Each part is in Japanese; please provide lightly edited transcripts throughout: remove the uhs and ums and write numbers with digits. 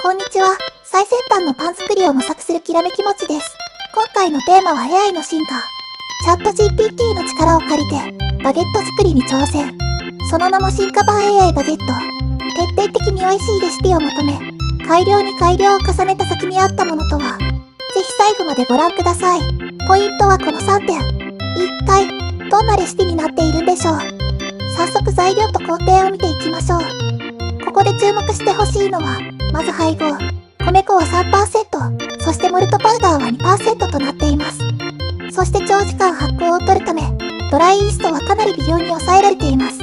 こんにちは。最先端のパン作りを模索するきらめきもちです。今回のテーマは AI の進化。チャット GPT の力を借りて、バゲット作りに挑戦。その名も進化版 AI バゲット。徹底的に美味しいレシピを求め、改良に改良を重ねた先にあったものとは。ぜひ最後までご覧ください。ポイントはこの3点。一体、どんなレシピになっているんでしょう。早速材料と工程を見ていきましょう。ここで注目してほしいのは、まず配合。米粉は 3%、そしてモルトパウダーは 2% となっています。そして長時間発酵を取るため、ドライイーストはかなり微量に抑えられています。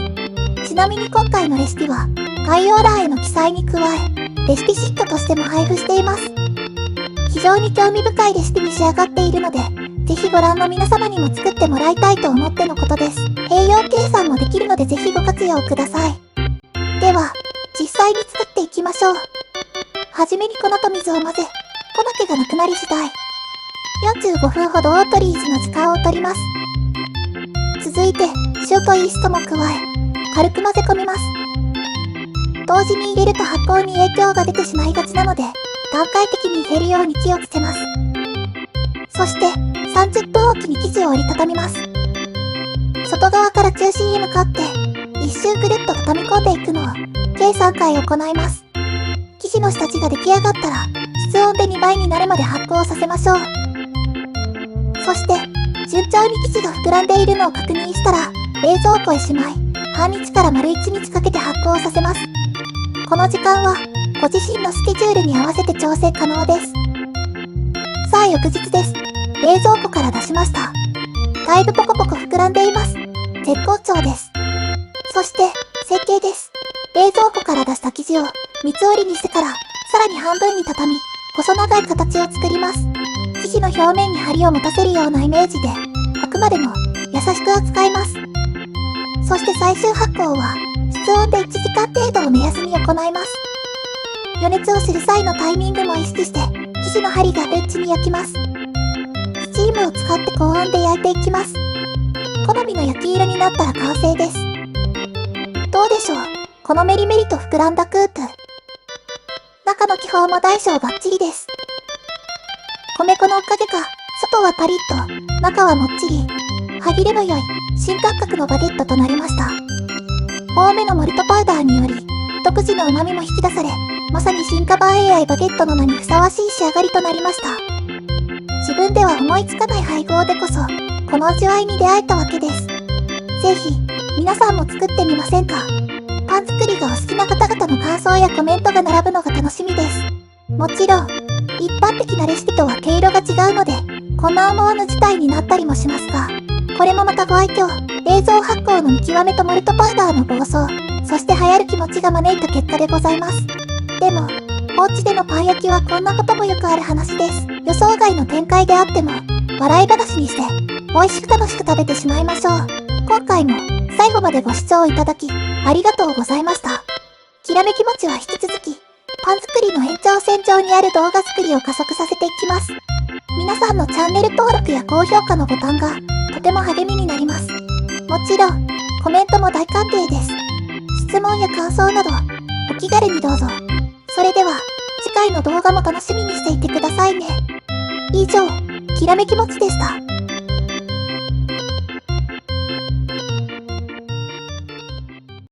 ちなみに今回のレシピは、概要欄への記載に加え、レシピシットとしても配布しています。非常に興味深いレシピに仕上がっているので、ぜひご覧の皆様にも作ってもらいたいと思ってのことです。併用計算もできるのでぜひご活用ください。では、実際に作っていきましょう。はじめに粉と水を混ぜ、粉気がなくなり次第、45分ほどオートリーズの時間を取ります。続いて、塩とイーストも加え、軽く混ぜ込みます。同時に入れると発酵に影響が出てしまいがちなので、段階的に入れるように気をつけます。そして、30分おきに生地を折りたたみます。外側から中心へ向かって、一周ぐるっと畳み込んでいくのを、計3回行います。生地の下地が出来上がったら、室温で2倍になるまで発酵させましょう。そして、順調に生地が膨らんでいるのを確認したら、冷蔵庫へしまい、半日から丸1日かけて発酵させます。この時間は、ご自身のスケジュールに合わせて調整可能です。さあ翌日です。冷蔵庫から出しました。だいぶポコポコ膨らんでいます。絶好調です。そして、成形です。冷蔵庫から出した生地を三つ折りにしてから、さらに半分に畳み、細長い形を作ります。生地の表面に張りを持たせるようなイメージで、あくまでも優しく扱います。そして最終発酵は、室温で1時間程度を目安に行います。予熱をする際のタイミングも意識して、生地の針がルッチに焼きます。スチームを使って高温で焼いていきます。好みの焼き色になったら完成です。どうでしょう、このメリメリと膨らんだクープ。中の気泡も大小バッチリです。米粉のおかげか、外はパリッと、中はもっちり、歯切れの良い、新感覚のバゲットとなりました。多めのモルトパウダーにより、独自の旨味も引き出され、まさに進化版 AI バゲットの名にふさわしい仕上がりとなりました。自分では思いつかない配合でこそ、この味わいに出会えたわけです。ぜひ、皆さんも作ってみませんか？パン作りがお好きな方々の感想やコメントが並ぶのが楽しみです。もちろん、一般的なレシピとは毛色が違うので、こんな思わぬ事態になったりもしますが、これもまたご愛嬌、冷蔵発酵の見極めとモルトパウダーの暴走、そして流行る気持ちが招いた結果でございます。でも、お家でのパン焼きはこんなこともよくある話です。予想外の展開であっても、笑い話にして、美味しく楽しく食べてしまいましょう。今回も、最後までご視聴いただき、ありがとうございました。きらめきもちは引き続き、パン作りの延長線上にある動画作りを加速させていきます。皆さんのチャンネル登録や高評価のボタンが、とても励みになります。もちろん、コメントも大歓迎です。質問や感想など、お気軽にどうぞ。それでは、次回の動画も楽しみにしていてくださいね。以上、きらめきもちでした。